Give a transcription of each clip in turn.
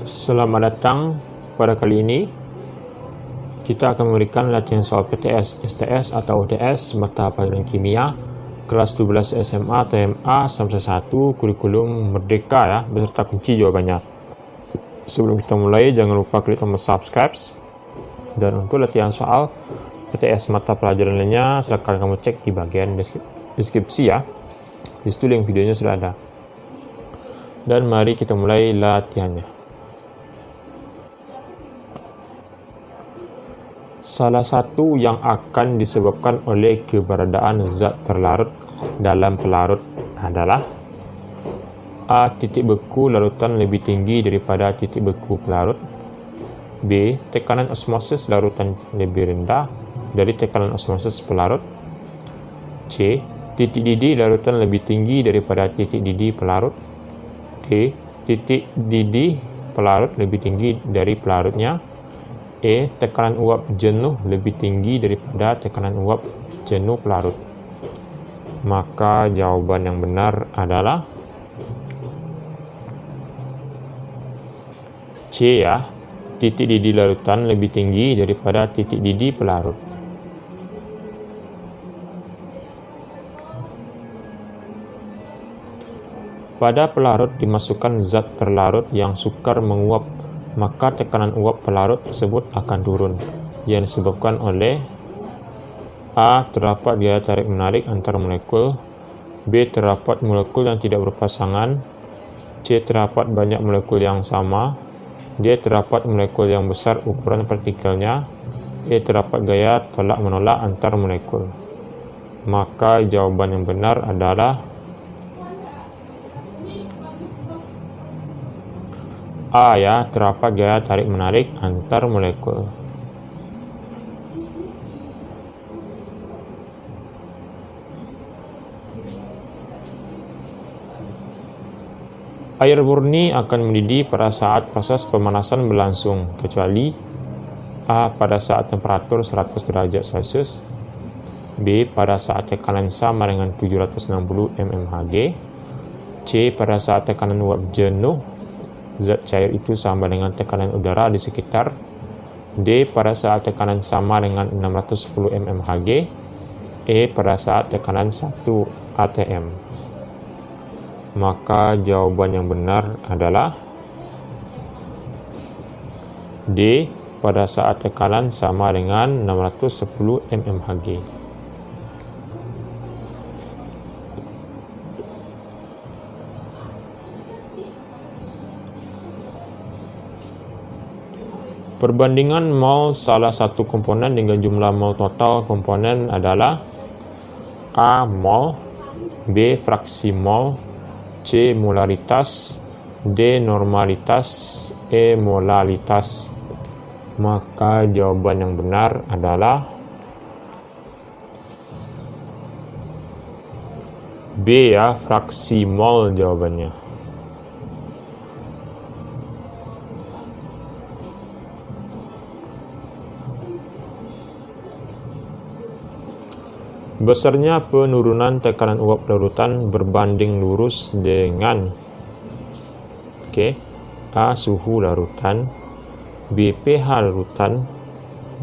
Selamat datang. Pada kali ini kita akan memberikan latihan soal PTS, STS atau UTS mata pelajaran kimia kelas 12 SMA TMA semester 1 kurikulum Merdeka ya, beserta kunci jawabannya. Sebelum kita mulai, jangan lupa klik tombol subscribe. Dan untuk latihan soal PTS mata pelajaran lainnya, silakan kamu cek di bagian deskripsi ya. Di situ link videonya sudah ada. Dan mari kita mulai latihannya. Salah satu yang akan disebabkan oleh keberadaan zat terlarut dalam pelarut adalah A. Titik beku larutan lebih tinggi daripada titik beku pelarut. B. Tekanan osmosis larutan lebih rendah dari tekanan osmosis pelarut. C. Titik didih larutan lebih tinggi daripada titik didih pelarut. D. Titik didih pelarut lebih tinggi dari pelarutnya. E. Tekanan uap jenuh lebih tinggi daripada tekanan uap jenuh pelarut. Maka jawaban yang benar adalah C ya. Titik didih larutan lebih tinggi daripada titik didih pelarut. Pada pelarut dimasukkan zat terlarut yang sukar menguap, maka tekanan uap pelarut tersebut akan turun, yang disebabkan oleh A. Terdapat gaya tarik-menarik antar molekul. B. Terdapat molekul yang tidak berpasangan. C. Terdapat banyak molekul yang sama. D. Terdapat molekul yang besar ukuran partikelnya. E. Terdapat gaya tolak-menolak antar molekul. Maka jawaban yang benar adalah A ya, terdapat gaya tarik-menarik antar molekul. Air murni akan mendidih pada saat proses pemanasan berlangsung, kecuali A. Pada saat temperatur 100 derajat Celcius. B. Pada saat tekanan sama dengan 760 mmHg. C. Pada saat tekanan uap jenuh zat cair itu sama dengan tekanan udara di sekitar. D. Pada saat tekanan sama dengan 610 mmHg. E. Pada saat tekanan 1 atm. Maka jawaban yang benar adalah D. Pada saat tekanan sama dengan 610 mmHg. Perbandingan mol salah satu komponen dengan jumlah mol total komponen adalah A. Mol, B. Fraksi mol, C. Molaritas, D. Normalitas, E. Molalitas. Maka jawaban yang benar adalah B ya, fraksi mol jawabannya. Besarnya penurunan tekanan uap larutan berbanding lurus dengan A. Suhu larutan, B. pH larutan,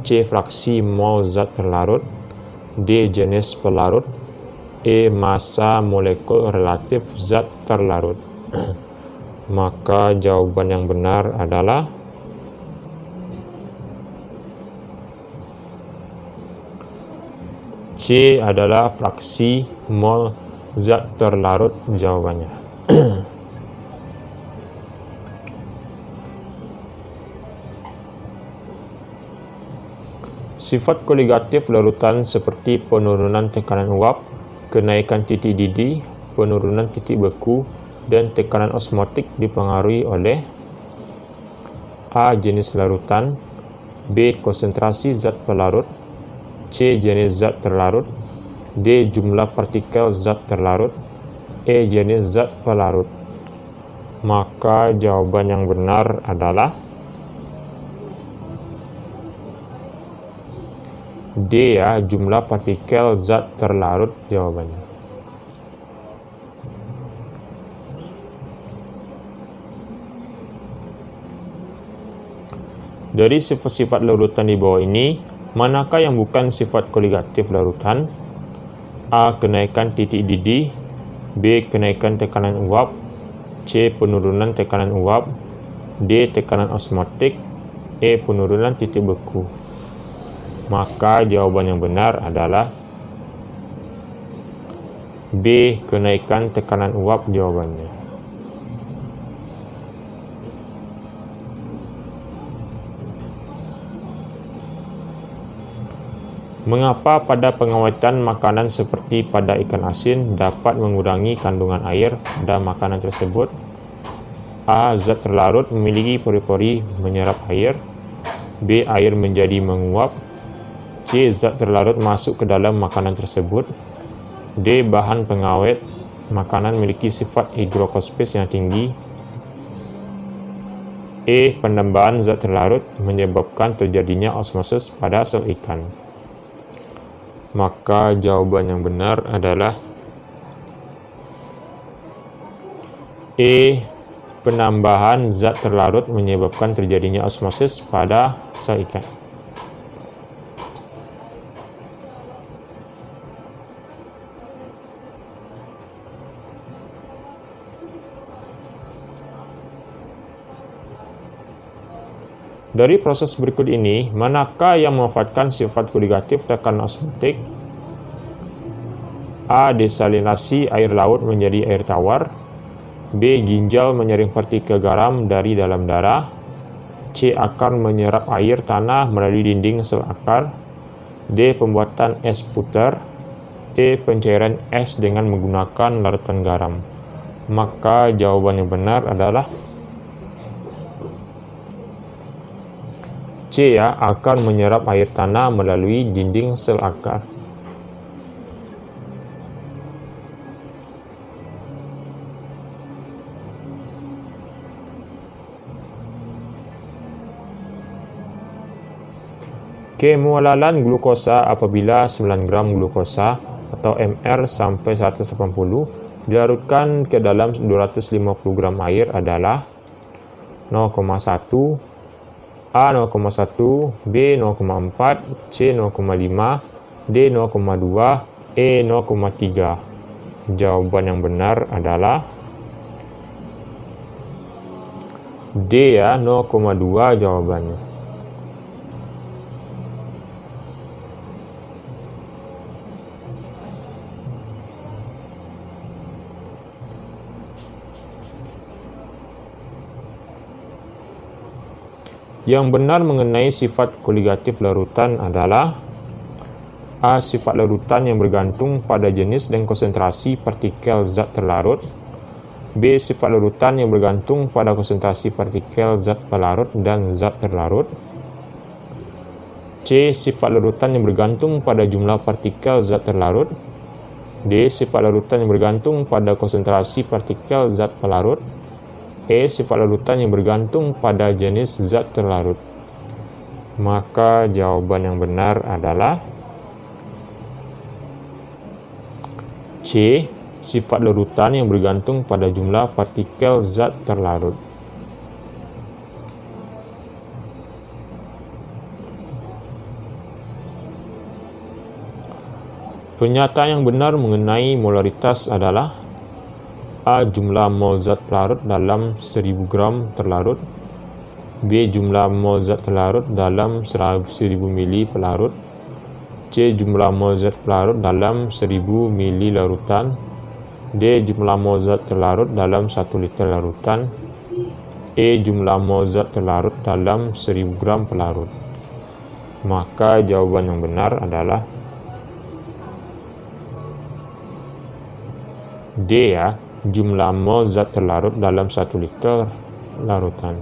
C. Fraksi mol zat terlarut, D. Jenis pelarut, E. Massa molekul relatif zat terlarut. Maka jawaban yang benar adalah C adalah fraksi mol zat terlarut jawabannya. Sifat koligatif larutan seperti penurunan tekanan uap, kenaikan titik didih, penurunan titik beku, dan tekanan osmotik dipengaruhi oleh A. Jenis larutan, B. Konsentrasi zat pelarut, C. Jenis zat terlarut, D. Jumlah partikel zat terlarut, E. Jenis zat pelarut. Maka jawaban yang benar adalah D ya, jumlah partikel zat terlarut jawabannya. Dari sifat-sifat larutan di bawah ini, manakah yang bukan sifat koligatif larutan? A. Kenaikan titik didih, B. Kenaikan tekanan uap, C. Penurunan tekanan uap, D. Tekanan osmotik, E. Penurunan titik beku. Maka jawaban yang benar adalah B. Kenaikan tekanan uap jawabannya. Mengapa pada pengawetan makanan seperti pada ikan asin dapat mengurangi kandungan air pada makanan tersebut? A. Zat terlarut memiliki pori-pori menyerap air, B. Air menjadi menguap, C. Zat terlarut masuk ke dalam makanan tersebut, D. Bahan pengawet makanan memiliki sifat higrokospes yang tinggi, E. Penambahan zat terlarut menyebabkan terjadinya osmosis pada sel ikan. Maka jawaban yang benar adalah E. Penambahan zat terlarut menyebabkan terjadinya osmosis pada sel ikan. Dari proses berikut ini, manakah yang memanfaatkan sifat koligatif tekanan osmotik? A. Desalinasi air laut menjadi air tawar, B. Ginjal menyaring partikel garam dari dalam darah, C. Akar menyerap air tanah melalui dinding sel akar, D. Pembuatan es puter, E. Pencairan es dengan menggunakan larutan garam. Maka jawaban yang benar adalah C. Akar menyerap air tanah melalui dinding sel akar. Kemualalan glukosa apabila 9 gram glukosa atau MR sampai 180 dilarutkan ke dalam 250 gram air adalah 0,1, A 0,1, B 0,4, C 0,5, D 0,2, E 0,3. Jawaban yang benar adalah D 0,2 jawabannya. Yang benar mengenai sifat koligatif larutan adalah A. Sifat larutan yang bergantung pada jenis dan konsentrasi partikel zat terlarut, B. Sifat larutan yang bergantung pada konsentrasi partikel zat pelarut dan zat terlarut, C. Sifat larutan yang bergantung pada jumlah partikel zat terlarut, D. Sifat larutan yang bergantung pada konsentrasi partikel zat pelarut, E. Sifat larutan yang bergantung pada jenis zat terlarut. Maka jawaban yang benar adalah C. Sifat larutan yang bergantung pada jumlah partikel zat terlarut. Pernyataan yang benar mengenai molaritas adalah A. Jumlah mol zat pelarut dalam 1000 gram terlarut, B. Jumlah mol zat terlarut dalam 1000 mili pelarut, C. Jumlah mol zat pelarut dalam 1000 mili larutan, D. Jumlah mol zat terlarut dalam 1 liter larutan, E. Jumlah mol zat terlarut dalam 1000 gram pelarut. Maka jawaban yang benar adalah D. Jumlah mol zat terlarut dalam 1 liter larutan.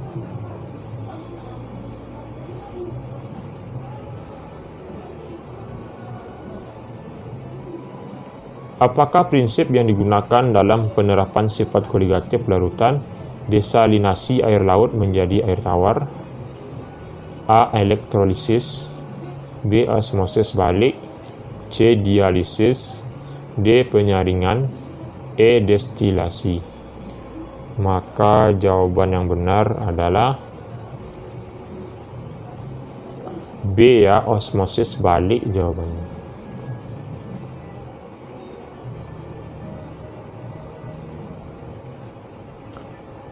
Apakah prinsip yang digunakan dalam penerapan sifat koligatif larutan? Desalinasi air laut menjadi air tawar, A. Elektrolisis, B. Osmosis balik, C. Dialisis, D. Penyaringan, E. Destilasi. Maka jawaban yang benar adalah B ya, osmosis balik jawabannya.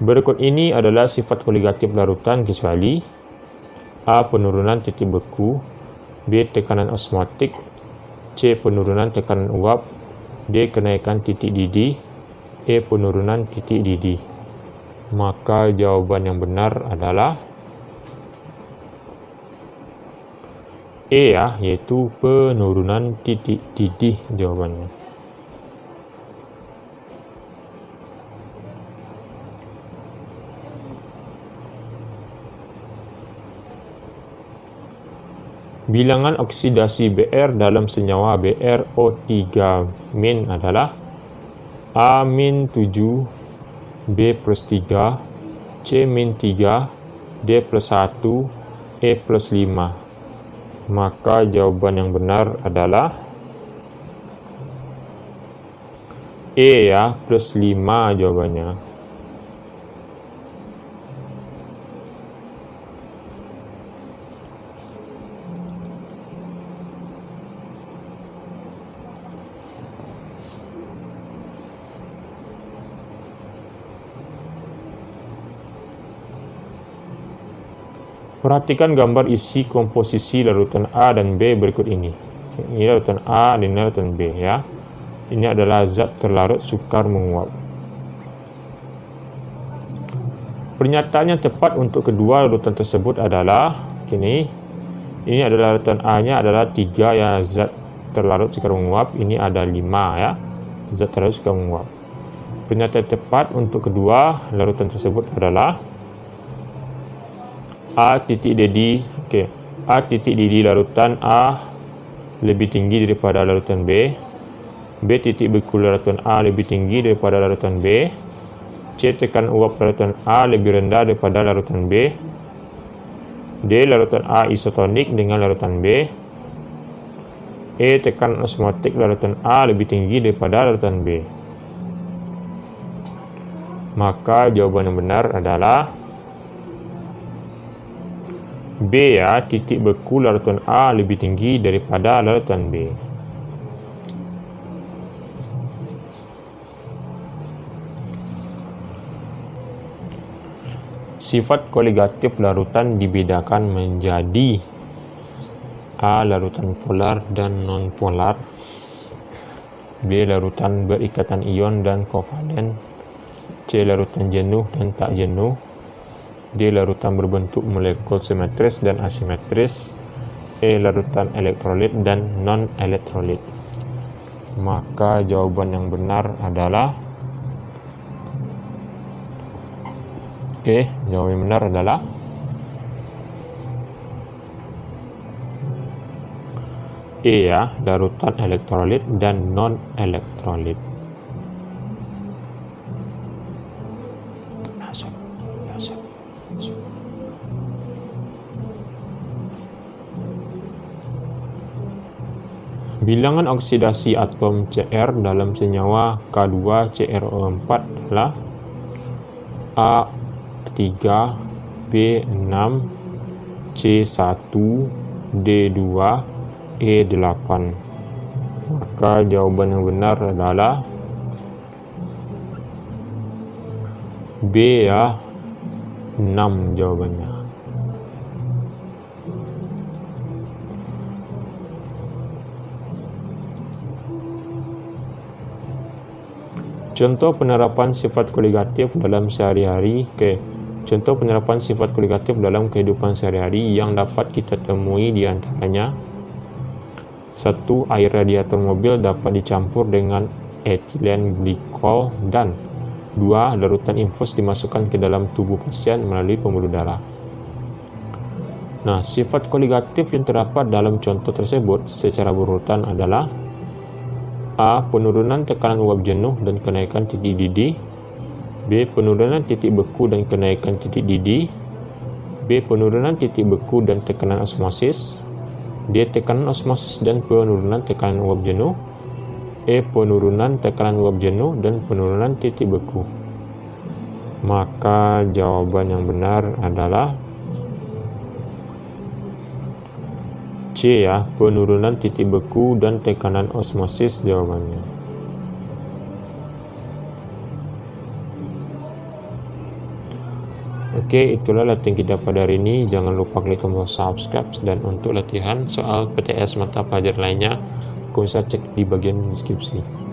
Berikut ini adalah sifat koligatif larutan kecuali A. Penurunan titik beku, B. Tekanan osmotik, C. Penurunan tekanan uap, D. Kenaikan titik didih, E. Penurunan titik didih. Maka jawaban yang benar adalah E ya, yaitu penurunan titik didih jawabannya. Bilangan oksidasi Br dalam senyawa BrO3- adalah A-7, B+3, C-3, D+1, E+5. Maka jawaban yang benar adalah E ya, +5 jawabannya. Perhatikan gambar isi komposisi larutan A dan B berikut ini. Ini larutan A dan larutan B ya. Ini adalah zat terlarut sukar menguap. Pernyataan yang tepat untuk kedua larutan tersebut adalah ini adalah larutan A-nya adalah 3 ya, zat terlarut sukar menguap. Ini ada 5 ya, zat terlarut sukar menguap. Pernyataan tepat untuk kedua larutan tersebut adalah A titik didih, A titik didih larutan A lebih tinggi daripada larutan B. B titik beku larutan A lebih tinggi daripada larutan B. C tekanan uap larutan A lebih rendah daripada larutan B. D larutan A isotonik dengan larutan B. E tekanan osmotik larutan A lebih tinggi daripada larutan B. Maka jawaban yang benar adalah B ya, titik beku larutan A lebih tinggi daripada larutan B. Sifat koligatif larutan dibedakan menjadi A. Larutan polar dan non-polar, B. Larutan berikatan ion dan kovalen, C. Larutan jenuh dan tak jenuh, D. Larutan berbentuk molekul simetris dan asimetris, E. Larutan elektrolit dan non-elektrolit. Maka jawaban yang benar adalah jawaban yang benar adalah E ya, larutan elektrolit dan non-elektrolit. Bilangan oksidasi atom Cr dalam senyawa K2CrO4 adalah A3, B6, C1, D2, E8. Maka jawaban yang benar adalah B ya, 6 jawabannya. Contoh penerapan sifat koligatif dalam sehari-hari. Contoh penerapan sifat koligatif dalam kehidupan sehari-hari yang dapat kita temui di antaranya: 1. Air radiator mobil dapat dicampur dengan etilen glikol, dan 2. Larutan infus dimasukkan ke dalam tubuh pasien melalui pembuluh darah. Nah, sifat koligatif yang terdapat dalam contoh tersebut secara berurutan adalah A. Penurunan tekanan uap jenuh dan kenaikan titik didih, B. Penurunan titik beku dan kenaikan titik didih, B. Penurunan titik beku dan tekanan osmosis, D. Tekanan osmosis dan penurunan tekanan uap jenuh, E. Penurunan tekanan uap jenuh dan penurunan titik beku. Maka jawaban yang benar adalah C ya, penurunan titik beku dan tekanan osmosis jawabannya. Oke, itulah latihan kita pada hari ini. Jangan lupa klik tombol subscribe, dan untuk latihan soal PTS mata pelajaran lainnya, kau bisa cek di bagian deskripsi.